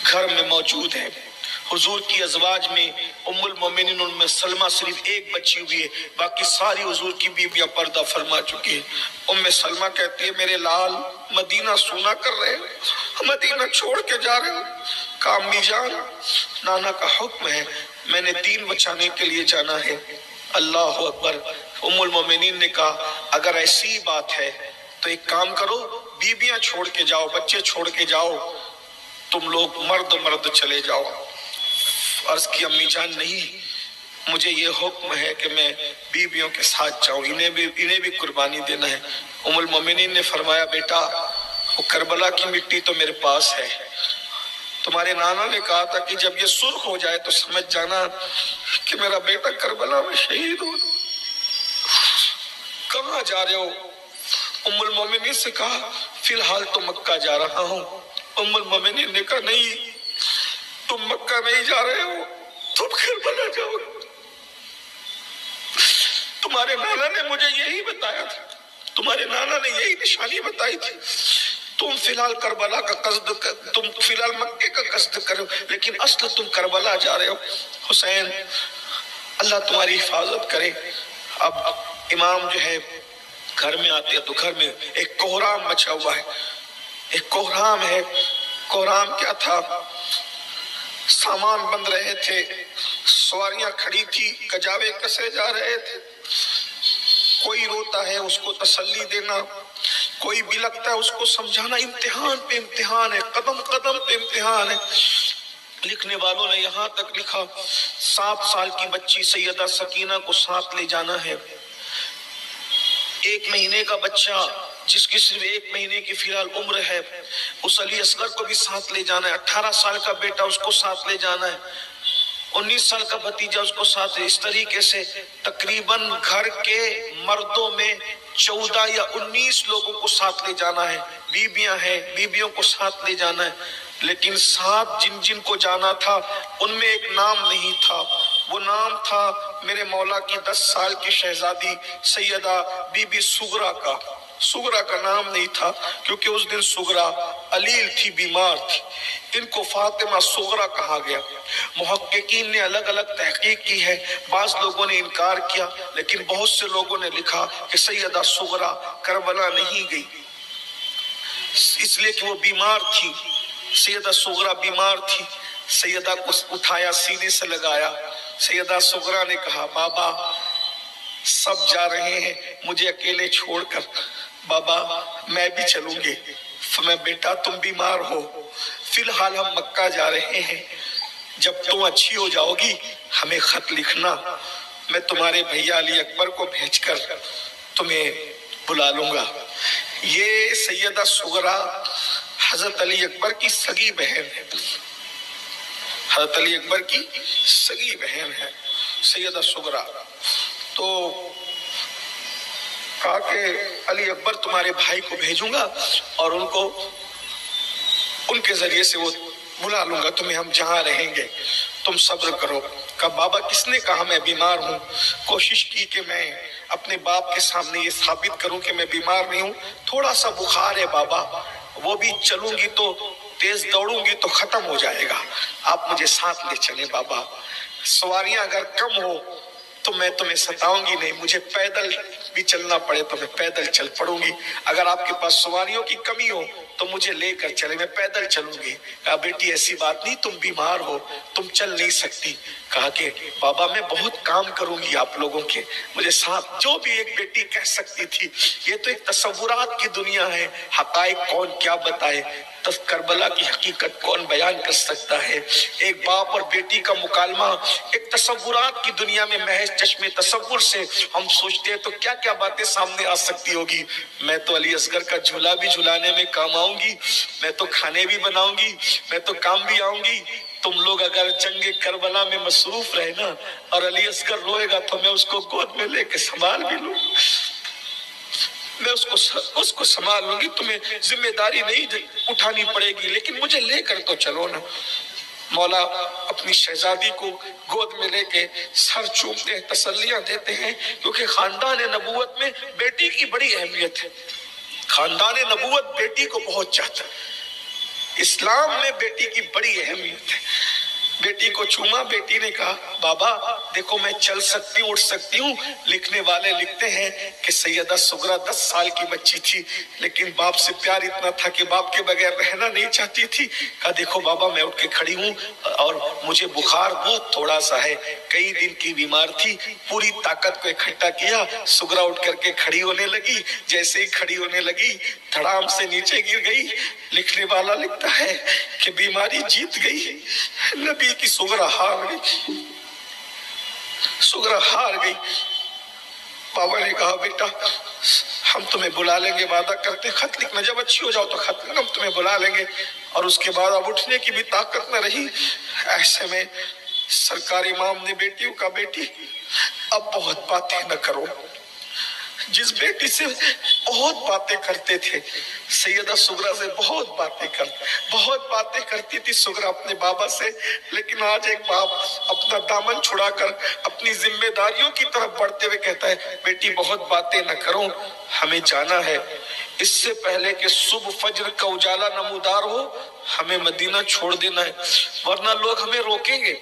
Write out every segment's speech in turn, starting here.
گھر میں موجود ہیں۔ حضور کی ازواج میں ام المومنین ان میں سلمہ صرف ایک بچی ہوئی ہے، باقی ساری حضور کی بیویاں پردہ فرما چکی ہیں۔ ام سلمہ کہتی ہے میرے لال مدینہ سونا کر رہے ہو، مدینہ چھوڑ کے جا رہے ہو؟ کہا امی جان نانا کا حکم ہے، میں نے دین بچانے کے لیے جانا ہے۔ اللہ اکبر۔ ام المومنین نے کہا اگر ایسی بات ہے تو ایک کام کرو، بیویاں چھوڑ کے جاؤ، بچے چھوڑ کے جاؤ، تم لوگ مرد چلے جاؤ۔ عرض کی امی جان نہیں، مجھے یہ حکم ہے کہ میں بیویوں کے ساتھ جاؤں، انہیں بھی قربانی دینا ہے۔ ام المومنین نے فرمایا بیٹا وہ کربلا کی مٹی تو میرے پاس ہے، تمہارے نانا نے کہا تھا کہ جب یہ سرخ ہو جائے تو سمجھ جانا کہ میرا بیٹا کربلا میں شہید ہو۔ کہاں جا رہے ہو؟ ام المومنین سے کہا فی الحال تو مکہ جا رہا ہوں۔ ام المومنین نے کہا نہیں تم مکہ نہیں جا رہے ہو، تم کربلا جاؤ گے۔ تمہارے نانا نے مجھے یہی بتایا تھا، تمہارے نانا نے یہی نشانی بتائی تھی، تم فی الحال کربلا کا قصد، تم فی الحال مکے کا قصد کرو، لیکن اصل تم کربلا جا رہے ہو۔ حسین اللہ تمہاری حفاظت کرے۔ اب امام جو ہے گھر میں آتے ہیں تو گھر میں ایک کوہرام مچا ہوا ہے، ایک کوہرام ہے۔ کوہرام کیا تھا؟ سامان بن رہے تھے، سواریاں کھڑی تھی، کجاوے کسے جا رہے تھے، کوئی روتا ہے اس کو تسلی دینا، کوئی بھی لگتا ہے اس کو سمجھانا، امتحان پہ امتحان ہے، قدم قدم پہ امتحان ہے۔ لکھنے والوں نے یہاں تک لکھا 7 سال کی بچی سیدہ سکینہ کو ساتھ لے جانا ہے، 1 مہینے کا بچہ جس کی صرف 1 مہینے کی فی الحال عمر ہے اس علی اصغر کو بھی ساتھ لے جانا ہے، 18 سال کا بیٹا اس کو ساتھ لے جانا ہے، 19 سال کا بھتیجا اس کو ساتھ لے، اس طریقے سے تقریباً گھر کے مردوں میں 14 یا 19 لوگوں کو ساتھ لے جانا ہے، بیویاں ہیں بیویوں کو ساتھ لے جانا ہے۔ لیکن ساتھ جن کو جانا تھا ان میں ایک نام نہیں تھا، وہ نام تھا میرے مولا کی 10 سال کی شہزادی سیدہ بی بی سغرا کا۔ سغرا کا نام نہیں تھا کیونکہ اس دن سغرا علیل تھی، بیمار تھی، ان کو فاطمہ سغرا کہا گیا۔ محققین نے الگ الگ تحقیق کی ہے، بعض لوگوں نے انکار کیا لیکن بہت سے لوگوں نے لکھا کہ سیدہ سغرا کربلا نہیں گئی اس لیے کہ وہ بیمار تھی۔ سیدہ سغرا بیمار تھی، سیدہ کو اٹھایا سینے سے لگایا، سیدہ سغرا نے کہا بابا سب جا رہے ہیں مجھے اکیلے چھوڑ کر، بابا میں بھی چلوں گی۔ میں بیٹا تم بیمار ہو، فی الحال ہم مکہ جا رہے ہیں، جب تم اچھی ہو جاؤ گی ہمیں خط لکھنا، میں تمہارے بھیا علی اکبر کو بھیج کر تمہیں بلا لوں گا۔ یہ سیدہ سغرا حضرت علی اکبر کی سگی بہن ہے، حضرت علی اکبر کی سگی بہن ہے سیدہ سغرا۔ تو کہا کہ علی اکبر تمہارے بھائی کو بھیجوں گا اور ان کے ذریعے سے وہ بلا لوں گا تمہیں، ہم جہاں رہیں گے تم صبر کرو۔ کہا بابا کس نے کہا میں بیمار ہوں؟ کوشش کی کہ میں اپنے باپ کے سامنے یہ ثابت کروں کہ میں بیمار نہیں ہوں، تھوڑا سا بخار ہے بابا، وہ بھی چلوں گی تو تیز دوڑوں گی تو ختم ہو جائے گا، آپ مجھے ساتھ لے چلیں بابا، سواریاں اگر کم ہو تو میں تمہیں ستاؤں گی نہیں، مجھے پیدل بھی چلنا پڑے تو میں پیدل چل پڑوں گی، اگر آپ کے پاس سواریوں کی کمی ہو تو مجھے لے کر چلے، میں پیدل چلوں گی۔ کہا بیٹی ایسی بات نہیں، تم بیمار ہو، تم چل نہیں سکتی۔ کہا کہ بابا میں بہت کام کروں گی آپ لوگوں کے، مجھے ساتھ، جو بھی ایک بیٹی کہہ سکتی تھی۔ یہ تو ایک تصورات کی دنیا ہے، حقائق کون کیا بتائے، کربلا کی حقیقت کون بیان کر سکتا ہے؟ ایک باپ اور بیٹی کا مکالمہ ایک تصورات کی دنیا میں محض چشم تصور سے ہم سوچتے ہیں تو کیا کیا باتیں سامنے آ سکتی ہوگی۔ میں تو علی اصغر کا جھولا بھی جھلانے میں کام آؤں گی، میں تو کھانے بھی بناؤں گی، میں تو کام بھی آؤں گی۔ تم لوگ اگر جنگ کربلا میں مصروف رہے نا اور علی اصغر روئے گا تو میں اس کو گود میں لے کے سنبھال بھی لوں، میں اس کو سنبھال لوں گی، تمہیں ذمہ داری نہیں اٹھانی پڑے گی، لیکن مجھے لے کر تو چلو نا۔ مولا اپنی شہزادی کو گود میں لے کے سر چومتے ہیں، تسلیاں دیتے ہیں، کیونکہ خاندان نبوت میں بیٹی کی بڑی اہمیت ہے، خاندان نبوت بیٹی کو بہت چاہتا ہے۔ اسلام میں بیٹی کی بڑی اہمیت ہے۔ بیٹی کو چوما، بیٹی نے کہا بابا دیکھو میں چل سکتی ہوں، اٹھ سکتی ہوں۔ لکھنے والے لکھتے ہیں کہ سیدہ سغرا 10 سال کی بچی تھی، لیکن باپ سے پیار اتنا تھا کہ باپ کے بغیر رہنا نہیں چاہتی تھی۔ کہا دیکھو بابا میں اٹھ کے کھڑی ہوں اور مجھے بخار بہت تھوڑا سا ہے، کئی دن کی بیمار تھی۔ پوری طاقت کو اکٹھا کیا، سغرا اٹھ کر کے کھڑی ہونے لگی۔ جیسے ہی کھڑی ہونے لگی دھڑام سے نیچے گر گئی۔ لکھنے والا لکھتا ہے کہ بیماری جیت گئی، نبی کی سغرا ہار گئی، سغرا ہار گئی۔ بابا نے کہا بیٹا ہم تمہیں بلا لیں گے، وعدہ کرتے خط لکھنا، جب اچھی ہو جاؤ تو خط لکھنا، ہم تمہیں بلا لیں گے۔ اور اس کے بعد اب اٹھنے کی بھی طاقت نہ رہی۔ ایسے میں سرکار امام نے بیٹیوں کا بیٹی اب بہت باتیں نہ کرو۔ جس بیٹی سے بہت باتیں کرتے تھے، سیدہ سغرا سے بہت باتیں کرتی تھی سغرا اپنے بابا سے، لیکن آج ایک باپ اپنا دامن چھڑا کر اپنی ذمہ داریوں کی طرف بڑھتے ہوئے کہتا ہے بیٹی بہت باتیں نہ کرو، ہمیں جانا ہے۔ اس سے پہلے کہ صبح فجر کا اجالا نمودار ہو ہمیں مدینہ چھوڑ دینا ہے، ورنہ لوگ ہمیں روکیں گے،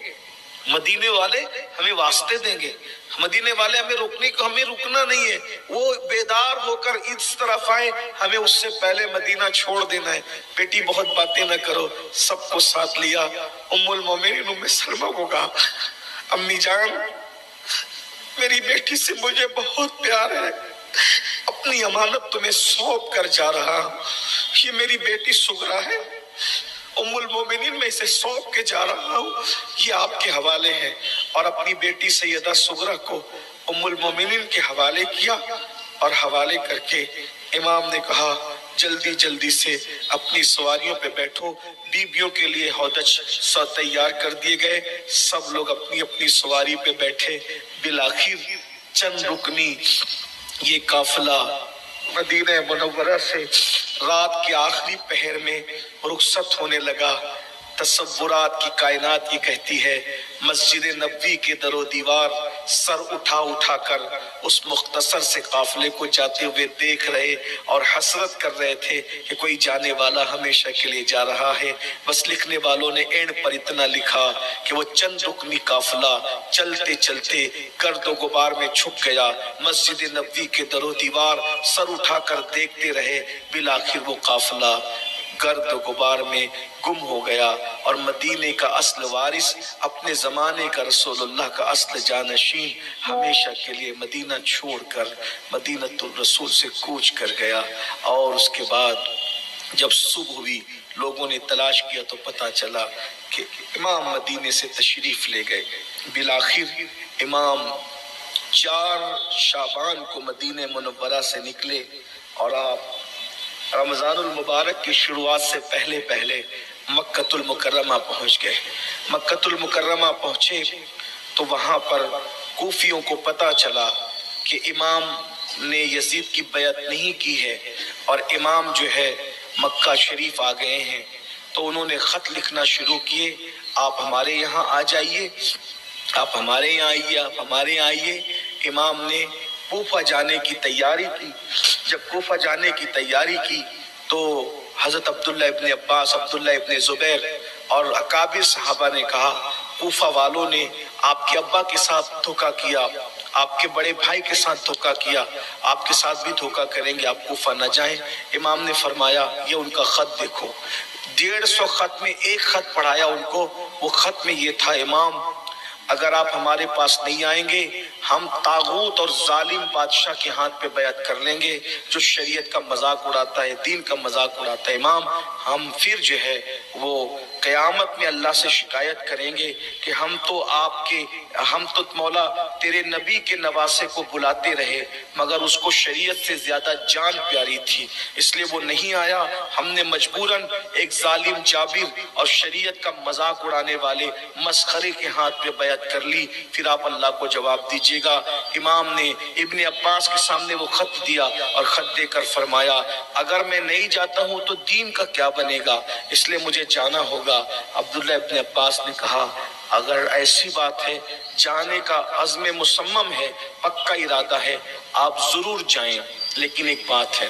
مدینے والے ہمیں واسطے دیں گے، مدینے والے ہمیں روکنے کو، ہمیں رکنا نہیں ہے، وہ بیدار ہو کر اس طرف آئے، ہمیں اس سے پہلے مدینہ چھوڑ دینا ہے۔ بیٹی بہت باتیں نہ کرو، سب کو ساتھ لیا۔ ام المومنین ام سلمہ کو کہا امی جان میری بیٹی سے مجھے بہت پیار ہے، اپنی امانت تمہیں سونپ کر جا رہا ہوں، یہ میری بیٹی سغرا ہے، ام المومنین میں اسے سونپ کے جا رہا ہوں، یہ آپ کے حوالے ہے۔ اور اپنی بیٹی سیدہ سغرا کو ام المومنین کے حوالے کیا، اور حوالے کر کے امام نے کہا جلدی جلدی سے اپنی سواریوں پہ بیٹھو۔ بیبیوں کے لیے ہودج تیار کر دیے گئے، سب لوگ اپنی اپنی سواری پہ بیٹھے۔ بالآخر چند رکنی یہ قافلہ مدینہ منورہ سے رات کے آخری پہر میں رخصت ہونے لگا۔ تصورات کی کائنات یہ کہتی ہے مسجد نبوی کے در و دیوار سر اٹھا اٹھا کر اس مختصر سے قافلے کو جاتے ہوئے دیکھ رہے اور حسرت کر رہے تھے کہ کوئی جانے والا ہمیشہ کے لیے جا رہا ہے۔ بس لکھنے والوں نے اینڈ پر اتنا لکھا کہ وہ چند رکنی قافلہ چلتے چلتے گرد و غبار میں چھپ گیا۔ مسجد نبوی کے در و دیوار سر اٹھا کر دیکھتے رہے، بالآخر وہ قافلہ گرد و غبار میں گم ہو گیا، اور مدینے کا اصل وارث، اپنے زمانے کا رسول اللہ کا اصل جانشین، ہمیشہ کے لیے مدینہ چھوڑ کر مدینۃ الرسول سے کوچ کر گیا۔ اور اس کے بعد جب صبح ہوئی لوگوں نے تلاش کیا تو پتا چلا کہ امام مدینے سے تشریف لے گئے۔ بالآخر امام 4 شعبان کو مدینہ منورہ سے نکلے، اور آپ رمضان المبارک کی شروعات سے پہلے مکۃ المکرمہ پہنچ گئے۔ مکۃ المکرمہ پہنچے تو وہاں پر کوفیوں کو پتا چلا کہ امام نے یزید کی بیعت نہیں کی ہے اور امام جو ہے مکہ شریف آ گئے ہیں، تو انہوں نے خط لکھنا شروع کیے، آپ ہمارے یہاں آ جائیے، آپ ہمارے یہاں آئیے، آپ ہمارے یہاں آئیے۔ امام نے کوفہ جانے کی تیاری کی۔ جب کوفہ جانے کی تیاری کی تو حضرت عبداللہ ابن عباس، عبداللہ ابن زبیر اور اکابر صحابہ نے کہا کوفہ والوں نے آپ کے ابا کے ساتھ دھوکہ کیا، آپ کے بڑے بھائی کے ساتھ دھوکہ کیا، آپ کے ساتھ بھی دھوکہ کریں گے، آپ کوفہ نہ جائیں۔ امام نے فرمایا یہ ان کا خط دیکھو، 150 خط میں ایک خط پڑھایا ان کو، وہ خط میں یہ تھا امام اگر آپ ہمارے پاس نہیں آئیں گے ہم طاغوت اور ظالم بادشاہ کے ہاتھ پہ بیعت کر لیں گے جو شریعت کا مذاق اڑاتا ہے، دین کا مذاق اڑاتا ہے۔ امام ہم پھر جو ہے وہ قیامت میں اللہ سے شکایت کریں گے کہ ہم تو مولا تیرے نبی کے نواسے کو بلاتے رہے مگر اس کو شریعت سے زیادہ جان پیاری تھی، اس لیے وہ نہیں آیا، ہم نے مجبوراً ایک ظالم جابر اور شریعت کا مذاق اڑانے والے مسخرے کے ہاتھ پہ بیعت کر لی، پھر آپ اللہ کو جواب دیجیے گا۔ امام نے ابن عباس کے سامنے وہ خط دیا اور خط دے کر فرمایا اگر میں نہیں جاتا ہوں تو دین کا کیا بنے گا، اس لیے مجھے جانا ہوگا۔ عبداللہ ابن عباس نے کہا اگر ایسی بات ہے، جانے کا عزم مصمم ہے، پکا ارادہ ہے، آپ ضرور جائیں، لیکن ایک بات ہے،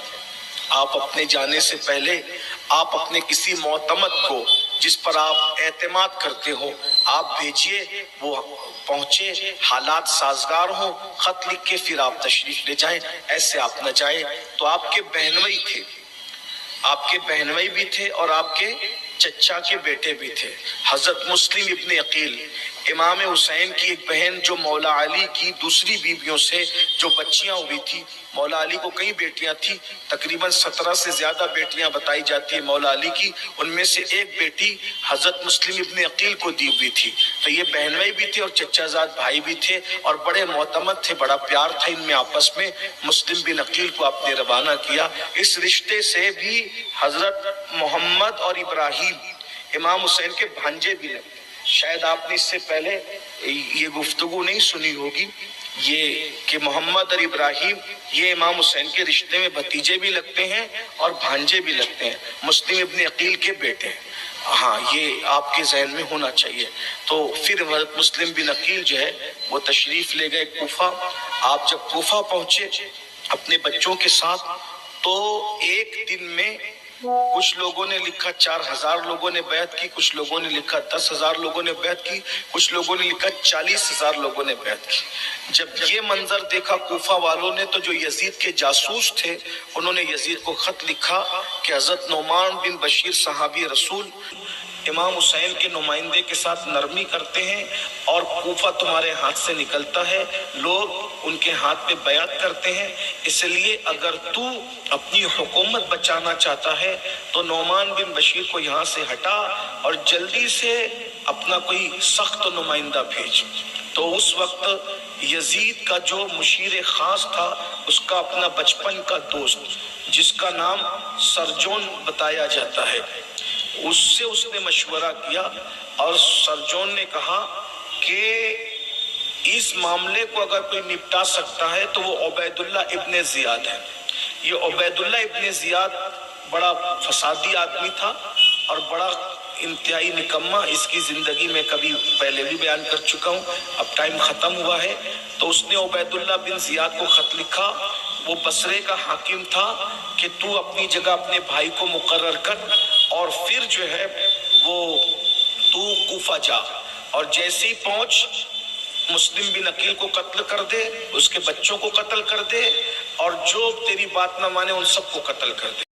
آپ اپنے جانے سے پہلے آپ اپنے کسی معتمد کو جس پر آپ اعتماد کرتے ہو آپ بھیجیے، وہ پہنچے، حالات سازگار ہوں، خط لکھ کے پھر آپ تشریف لے جائیں، ایسے آپ نہ جائیں۔ تو آپ کے بہنوئی تھے، آپ کے بہنوئی بھی تھے اور آپ کے چچا کے بیٹے بھی تھے۔ حضرت مسلم ابن عقیل، امام حسین کی ایک بہن جو مولا علی کی دوسری بیویوں سے جو بچیاں ہوئی تھی، مولا علی کو کئی بیٹیاں تھی، تقریباً 17 سے زیادہ بیٹیاں بتائی جاتی ہیں مولا علی کی، ان میں سے ایک بیٹی حضرت مسلم ابن عقیل کو دی ہوئی تھی۔ تو یہ بہنوئی بھی تھے اور چچا زاد بھائی بھی تھے اور بڑے معتمد تھے، بڑا پیار تھا ان میں آپس میں۔ مسلم بن عقیل کو آپ نے روانہ کیا۔ اس رشتے سے بھی حضرت محمد اور ابراہیم امام حسین کے بھانجے بھی لگتے ہیں۔ شاید آپ نے اس سے پہلے یہ گفتگو نہیں سنی ہوگی، یہ کہ محمد اور ابراہیم یہ امام حسین کے رشتے میں بھتیجے بھی لگتے ہیں اور بھانجے بھی لگتے ہیں، مسلم ابن عقیل کے بیٹے ہیں۔ ہاں، یہ آپ کے ذہن میں ہونا چاہیے۔ تو پھر حضرت مسلم بن عقیل جو ہے وہ تشریف لے گئے کوفہ۔ آپ جب کوفہ پہنچے اپنے بچوں کے ساتھ تو ایک دن میں کچھ لوگوں نے لکھا 4000 لوگوں نے بیعت کی، کچھ لوگوں نے لکھا 10,000 لوگوں نے بیعت کی، کچھ لوگوں نے لکھا 40,000 لوگوں نے بیعت کی۔ جب یہ منظر دیکھا کوفہ والوں نے تو جو یزید کے جاسوس تھے انہوں نے یزید کو خط لکھا کہ حضرت نعمان بن بشیر صحابی رسول امام حسین کے نمائندے کے ساتھ نرمی کرتے ہیں اور کوفہ تمہارے ہاتھ سے نکلتا ہے، لوگ ان کے ہاتھ پہ بیعت کرتے ہیں، اس لیے اگر تو اپنی حکومت بچانا چاہتا ہے تو نعمان بن بشیر کو یہاں سے ہٹا اور جلدی سے اپنا کوئی سخت نمائندہ بھیج۔ تو اس وقت یزید کا جو مشیر خاص تھا اس کا اپنا بچپن کا دوست جس کا نام سرجون بتایا جاتا ہے، اس سے اس نے مشورہ کیا اور سرجون نے کہا کہ اس معاملے کو اگر کوئی نپٹا سکتا ہے تو وہ عبید اللہ ابن زیاد ہے۔ یہ عبید اللہ ابن زیاد بڑا فسادی آدمی تھا اور بڑا انتہائی نکمہ، اس کی زندگی میں کبھی پہلے بھی بیان کر چکا ہوں، اب ٹائم ختم ہوا ہے۔ تو اس نے عبید اللہ بن زیاد کو خط لکھا، وہ بصرے کا حاکم تھا، کہ تو اپنی جگہ اپنے بھائی کو مقرر کر اور پھر جو ہے وہ تو کوفہ جا اور جیسے ہی پہنچ مسلم بن عقیل کو قتل کر دے، اس کے بچوں کو قتل کر دے اور جو تیری بات نہ مانے ان سب کو قتل کر دے۔